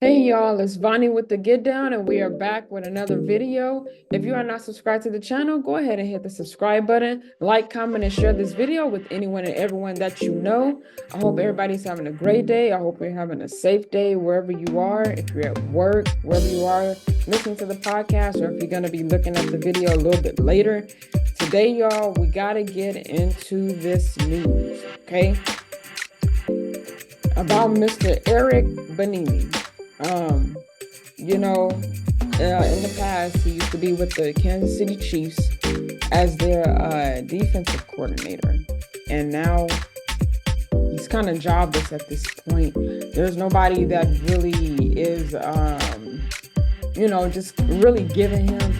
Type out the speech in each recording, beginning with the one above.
Hey y'all, it's Vonnie with the Get Down, and we are back with another video. If you are not subscribed to the channel, go ahead and hit the subscribe button, like, comment, and share this video with anyone and everyone that you know. I hope everybody's having a great day. I hope you're having a safe day wherever you are. If you're at work, wherever you are listening to the podcast, or if you're going to be looking at the video a little bit later. Today, y'all, we got to get into this news, okay? About Mr. Eric Bieniemy. Um, in the past, he used to be with the Kansas City Chiefs as their defensive coordinator. And now he's kind of jobless at this point. There's nobody that really is, just really giving him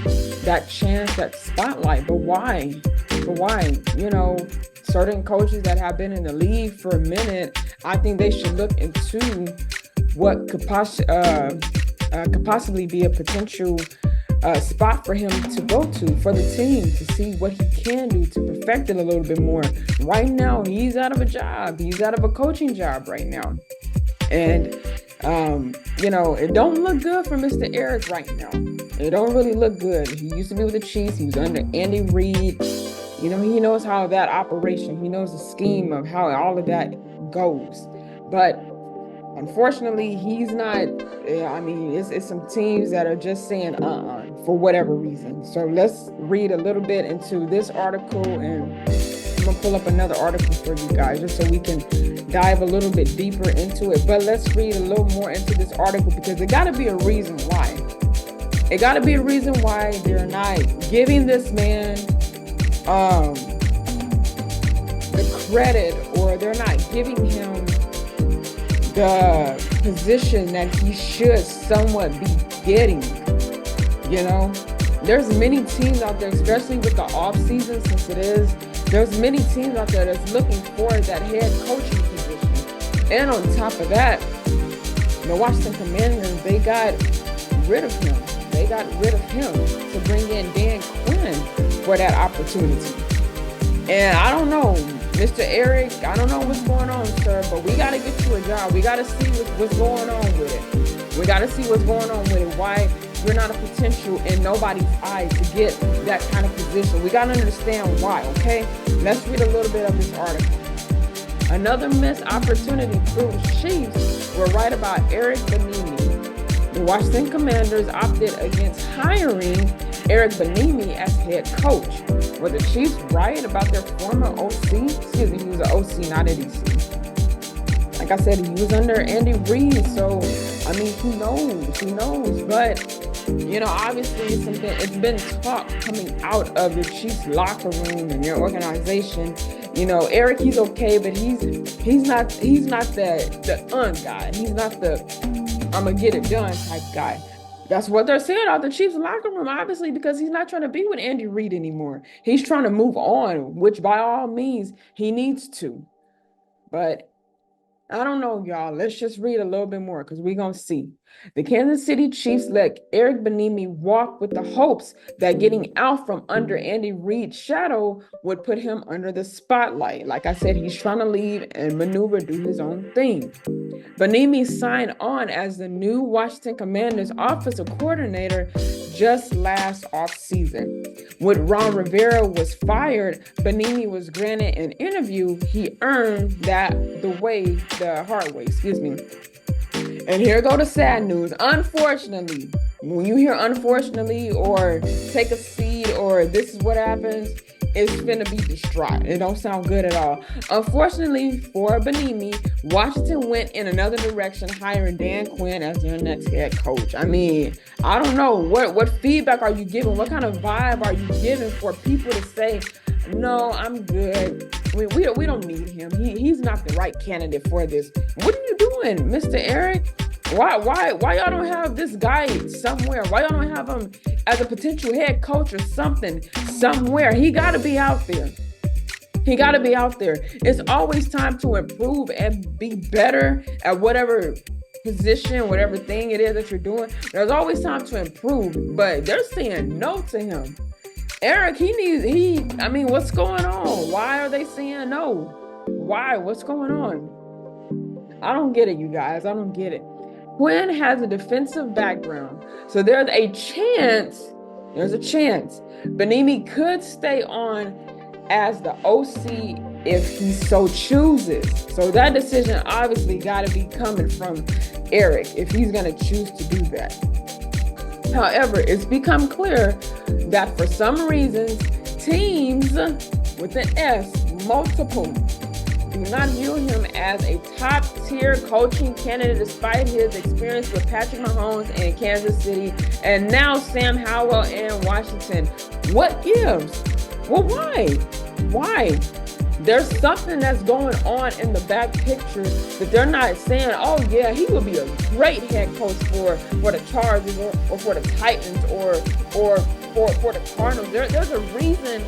that chance, that spotlight. But why? Certain coaches that have been in the league for a minute, I think they should look into what could possibly be a potential spot for him to go to for the team to see what he can do to perfect it a little bit more. Right now, he's out of a job. He's out of a coaching job right now. And, it don't look good for Mr. Eric right now. It don't really look good. He used to be with the Chiefs. He was under Andy Reid. He knows how that operation, he knows the scheme of how all of that goes. But unfortunately, he's not. It's some teams that are just saying for whatever reason. So let's read a little bit into this article, and I'm gonna pull up another article for you guys just so we can dive a little bit deeper into it. But let's read a little more into this article because it got to be a reason why. It got to be a reason why they're not giving this man the credit, or they're not giving him the position that he should somewhat be getting. There's many teams out there, especially with the off season, since there's many teams out there that's looking for that head coaching position. And on top of that, the Washington Commanders, they got rid of him. They got rid of him to bring in Dan Quinn for that opportunity. And I don't know, Mr. Eric, I don't know what's going on, sir, but we got to get you a job. We got to see what's going on with it. We got to see what's going on with it. Why you're not a potential in nobody's eyes to get that kind of position. We got to understand why, okay? Let's read a little bit of this article. Another missed opportunity proves Chiefs were right about Eric Bieniemy. The Washington Commanders opted against hiring Eric Bieniemy as head coach. Were the Chiefs right about their former OC? Excuse me, he was an OC, not an EC. Like I said, he was under Andy Reid, so, who knows? But, obviously it's been talk coming out of the Chiefs locker room and their organization. Eric, he's okay, but he's not the guy. He's not the I'm gonna get it done type guy. That's what they're saying out the Chiefs locker room, obviously, because he's not trying to be with Andy Reid anymore. He's trying to move on, which by all means he needs to. But I don't know, y'all. Let's just read a little bit more because we're going to see. The Kansas City Chiefs let Eric Bieniemy walk with the hopes that getting out from under Andy Reid's shadow would put him under the spotlight. Like I said, he's trying to leave and maneuver, do his own thing. Bieniemy signed on as the new Washington Commanders offensive coordinator just last offseason. When Ron Rivera was fired, Bieniemy was granted an interview. He earned that the hard way, And here go the sad news. Unfortunately, when you hear unfortunately or take a seat or this is what happens, it's going to be distraught. It don't sound good at all. Unfortunately for Bieniemy, Washington went in another direction, hiring Dan Quinn as their next head coach. I don't know. What feedback are you giving? What kind of vibe are you giving for people to say, no, I'm good. We don't need him. He's not the right candidate for this. What are you doing, Mr. Eric? Why y'all don't have this guy somewhere? Why y'all don't have him as a potential head coach or something somewhere? He got to be out there. It's always time to improve and be better at whatever position, whatever thing it is that you're doing. There's always time to improve, but they're saying no to him. Eric, what's going on? Why are they saying no? Why? What's going on? I don't get it, you guys. I don't get it. Quinn has a defensive background, so there's a chance Bieniemy could stay on as the OC if he so chooses. So that decision obviously got to be coming from Eric if he's going to choose to do that. However, it's become clear that for some reasons, teams with an S, multiple, do not view him as a top-tier coaching candidate despite his experience with Patrick Mahomes in Kansas City and now Sam Howell in Washington. What gives? Well, why? Why? There's something that's going on in the back picture that they're not saying, oh, yeah, he would be a great head coach for the Chargers or for the Titans or for the Cardinals. There's a reason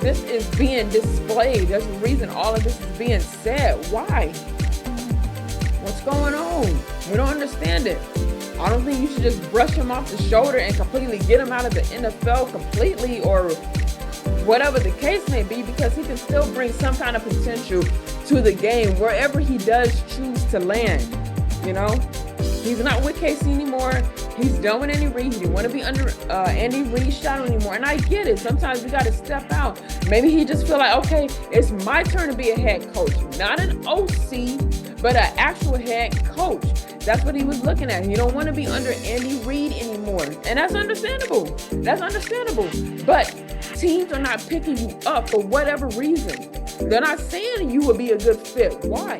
this is being displayed. There's a reason all of this is being said. Why? What's going on? We don't understand it. I don't think you should just brush him off the shoulder and completely get him out of the NFL completely or whatever the case may be, because he can still bring some kind of potential to the game wherever he does choose to land. You know, he's not with KC anymore. He's done with Andy Reid. He didn't want to be under Andy Reid's shadow anymore. And I get it. Sometimes we got to step out. Maybe he just feel like, okay, it's my turn to be a head coach. Not an OC, but an actual head coach. That's what he was looking at. You don't want to be under Andy Reid anymore. And that's understandable. That's understandable. But teams are not picking you up for whatever reason. They're not saying you would be a good fit. Why?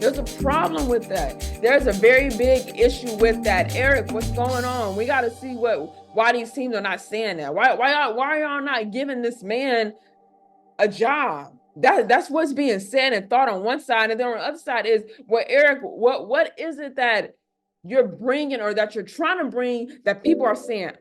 There's a problem with that. There's a very big issue with that. Eric, what's going on? We got to see why these teams are not saying that. Why are y'all not giving this man a job? That's what's being said and thought on one side, and then on the other side is, well, Eric, what is it that you're bringing or that you're trying to bring that people are saying,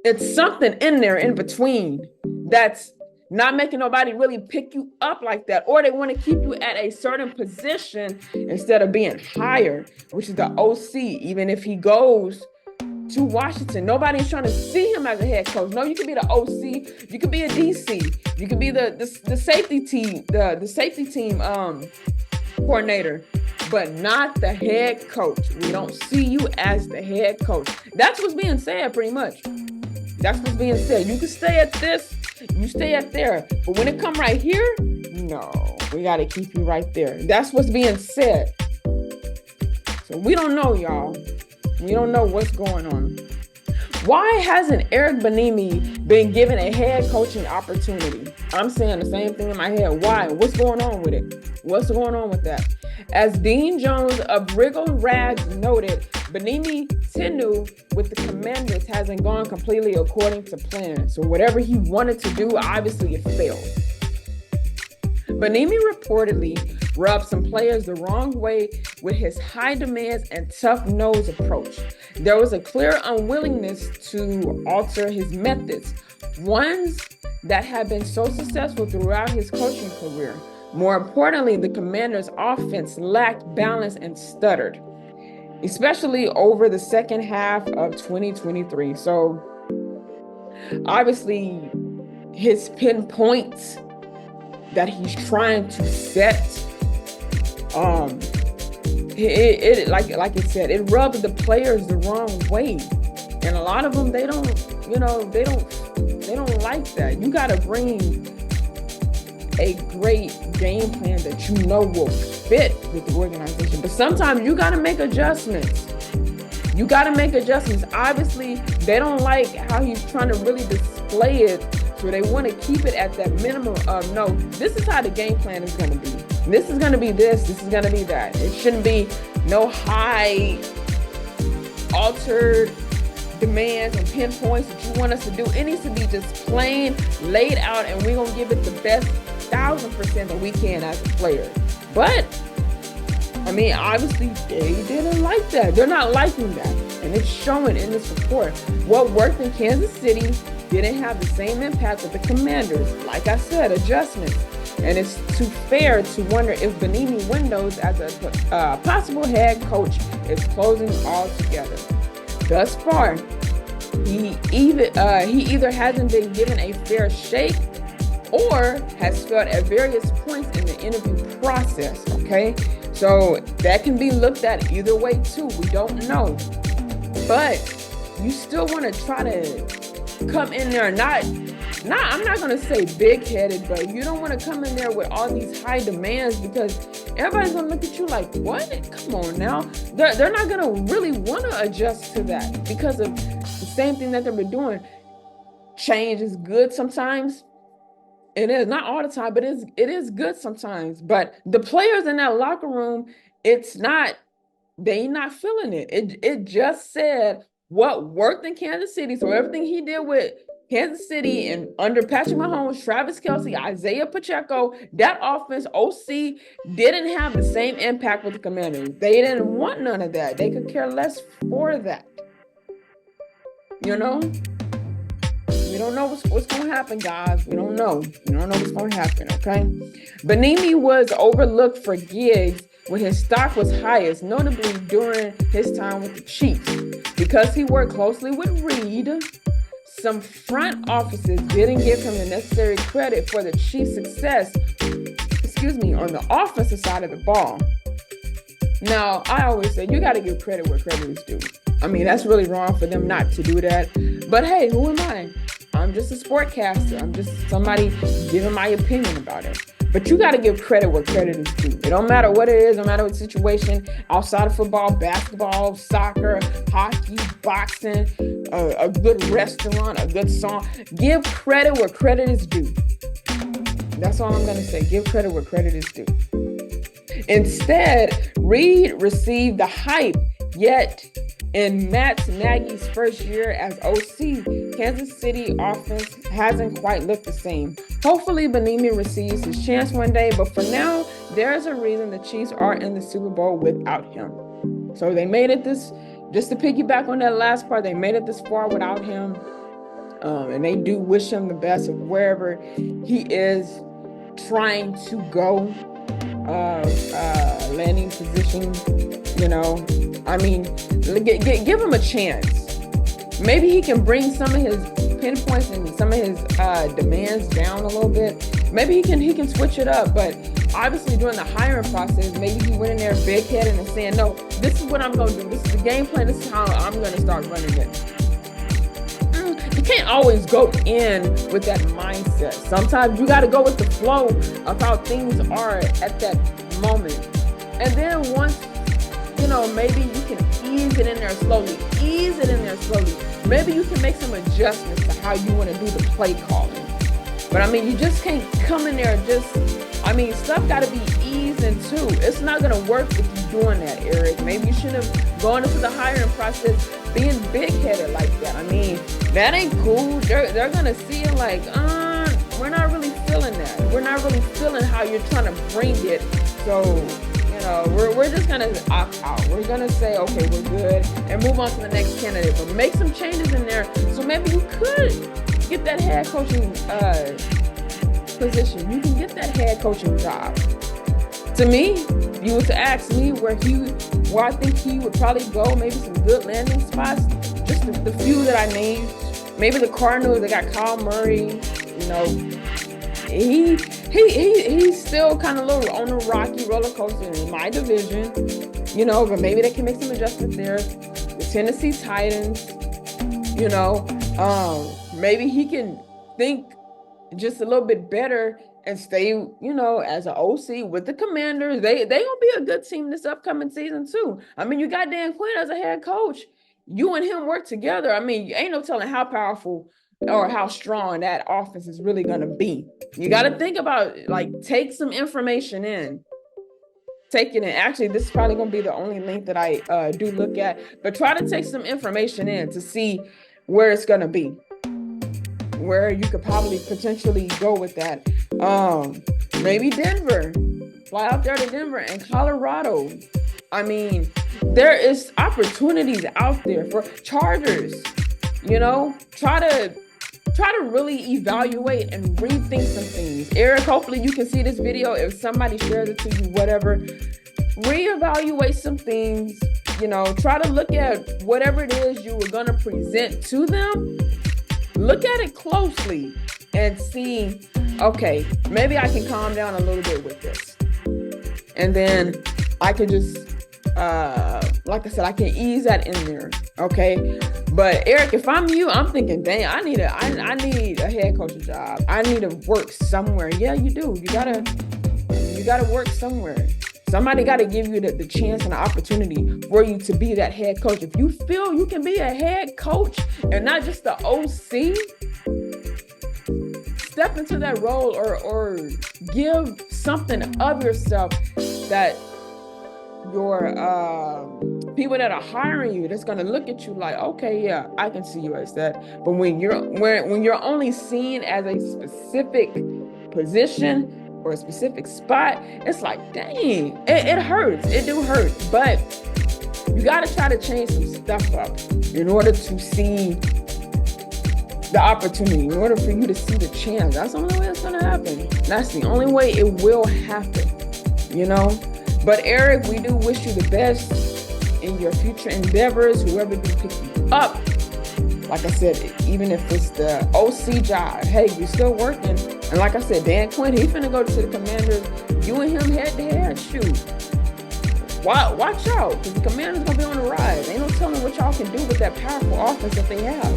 It's something in there in between that's not making nobody really pick you up like that, or they want to keep you at a certain position instead of being higher, which is the OC. Even if he goes to Washington, nobody's trying to see him as a head coach. No, you could be the OC, you could be a DC, you could be the safety team, the safety team coordinator, but not the head coach. We don't see you as the head coach. That's what's being said, pretty much. That's what's being said. You can stay at this, you stay at there, but when it come right here, no, we got to keep you right there. That's what's being said. So we don't know, y'all. We don't know what's going on. Why hasn't Eric Bieniemy been given a head coaching opportunity? I'm saying the same thing in my head. Why? What's going on with it? What's going on with that? As Dean Jones of Wriggle Rags noted, Bieniemy's tenure with the Commanders hasn't gone completely according to plan. So whatever he wanted to do, obviously it failed. Bieniemy reportedly rubbed some players the wrong way with his high demands and tough-nosed approach. There was a clear unwillingness to alter his methods, ones that had been so successful throughout his coaching career. More importantly, the Commanders' offense lacked balance and stuttered, especially over the second half of 2023. So, obviously, his pinpoints that he's trying to set, like it said, it rubs the players the wrong way, and a lot of them they don't like that. You got to bring a great game plan that you know will fit with the organization, but sometimes you got to make adjustments. Obviously, they don't like how he's trying to really display it. So they want to keep it at that minimum of, no, this is how the game plan is going to be. This is going to be this is going to be that. It shouldn't be no high altered demands and pinpoints that you want us to do. It needs to be just plain laid out, and we're going to give it the best 1,000% that we can as a player. But, I mean, obviously they didn't like that. They're not liking that. And it's showing in this report. What worked in Kansas City didn't have the same impact with the Commanders. Like I said, adjustments. And it's too fair to wonder if Bieniemy windows as a possible head coach is closing altogether. Thus far, he either hasn't been given a fair shake or has failed at various points in the interview process, okay? So that can be looked at either way too. We don't know. But you still want to try to come in there, I'm not going to say big-headed, but you don't want to come in there with all these high demands, because everybody's going to look at you like, what? Come on now. They're not going to really want to adjust to that because of the same thing that they've been doing. Change is good sometimes. It is not all the time, but it is good sometimes. But the players in that locker room, they not feeling it. It just said what worked in Kansas City. So everything he did with Kansas City and under Patrick Mahomes, Travis Kelce, Isaiah Pacheco, that offense, OC, didn't have the same impact with the Commanders. They didn't want none of that. They could care less for that. You know? We don't know what's going to happen, guys. We don't know. We don't know what's going to happen, okay? Bieniemy was overlooked for gigs when his stock was highest, notably during his time with the Chiefs. Because he worked closely with Reid, some front offices didn't give him the necessary credit for the Chiefs' success, on the offensive side of the ball. Now, I always say you got to give credit where credit is due. I mean, that's really wrong for them not to do that. But hey, who am I? I'm just a sportcaster. I'm just somebody giving my opinion about it. But you got to give credit where credit is due. It don't matter what it is, no matter what situation, outside of football, basketball, soccer, hockey, boxing, a good restaurant, a good song. Give credit where credit is due. That's all I'm going to say. Give credit where credit is due. Instead, Reid received the hype, yet in Matt Nagy's first year as OC, Kansas City offense hasn't quite looked the same. Hopefully, Bieniemy receives his chance one day, but for now, there's a reason the Chiefs are in the Super Bowl without him. So they made it just to piggyback on that last part, they made it this far without him. And they do wish him the best of wherever he is trying to go, landing position, I mean, give him a chance. Maybe he can bring some of his pinpoints and some of his demands down a little bit. Maybe he can switch it up. But obviously during the hiring process, maybe he went in there big-headed and saying, no, this is what I'm going to do. This is the game plan. This is how I'm going to start running it. You can't always go in with that mindset. Sometimes you got to go with the flow of how things are at that moment. And then once, maybe you can ease it in there slowly. Maybe you can make some adjustments to how you want to do the play calling. But I mean, you just can't come in there stuff got to be eased into. It's not going to work if you're doing that, Eric. Maybe you shouldn't have gone into the hiring process being big-headed like that. I mean, that ain't cool. They're going to see it like, we're not really feeling that. We're not really feeling how you're trying to bring it. So, we're just going to opt out. We're going to say, okay, we're good, and move on to the next candidate. But make some changes in there so maybe you could get that head coaching position. You can get that head coaching job. To me, if you were to ask me where I think he would probably go, maybe some good landing spots, just the few that I named. Maybe the Cardinals, they got Kyle Murray, he's still kind of a little on a rocky roller coaster in my division, but maybe they can make some adjustments there. The Tennessee Titans, maybe he can think just a little bit better and stay, as an OC with the Commanders. They gonna be a good team this upcoming season too. I mean, you got Dan Quinn as a head coach. You and him work together. I mean, ain't no telling how powerful or how strong that offense is really gonna be. You got to think about, take some information in. Take it in. Actually, this is probably gonna be the only link that I do look at. But try to take some information in to see where it's gonna be, where you could probably potentially go with that. Maybe Denver. Fly out there to Denver and Colorado. I mean, there is opportunities out there for Chargers. Try to really evaluate and rethink some things. Eric, hopefully you can see this video. If somebody shares it to you, whatever, reevaluate some things. Try to look at whatever it is you were going to present to them. Look at it closely and see, okay, maybe I can calm down a little bit with this. And then I could just, like I said, I can ease that in there. Okay. But Eric, if I'm you, I'm thinking, dang, I need a head coaching job. I need to work somewhere. Yeah, you do. You gotta work somewhere. Somebody got to give you the chance and the opportunity for you to be that head coach. If you feel you can be a head coach and not just the OC, step into that role or give something of yourself that your people that are hiring you, that's going to look at you like, okay, yeah, I can see you as that. But when you're only seen as a specific position or a specific spot, it's like, dang, it hurts. It do hurt. But you got to try to change some stuff up in order to see the opportunity, in order for you to see the chance. That's the only way it's going to happen. That's the only way it will happen, you know? But Eric, we do wish you the best in your future endeavors, whoever can pick you up. Like I said, even if it's the OC job, hey, you're still working. And like I said, Dan Quinn, he's finna go to the Commanders. You and him head to head, shoot. Watch out, because the Commanders gonna be on the rise. Ain't no telling what y'all can do with that powerful offense that they have.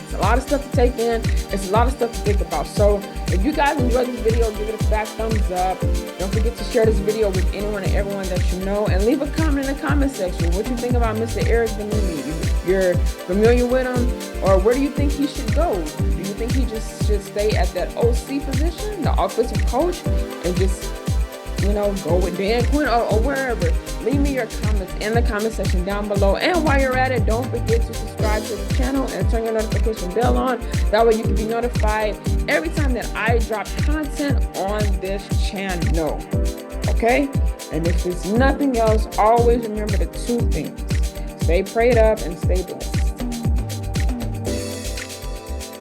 It's a lot of stuff to take in. It's a lot of stuff to think about. So if you guys enjoyed this video, give it a fat thumbs up. Don't forget to share this video with anyone and everyone that you know. And leave a comment in the comment section. What you think about Mr. Eric Bieniemy? You're familiar with him? Or where do you think he should go? Do you think he just should stay at that OC position, the offensive coach, and just, you know, go with Dan Quinn or wherever? Leave me your comments in the comment section down below. And while you're at it, don't forget to subscribe to the channel and turn your notification bell on. That way you can be notified every time that I drop content on this channel. Okay? And if it's nothing else, always remember the two things. Stay prayed up and stay blessed.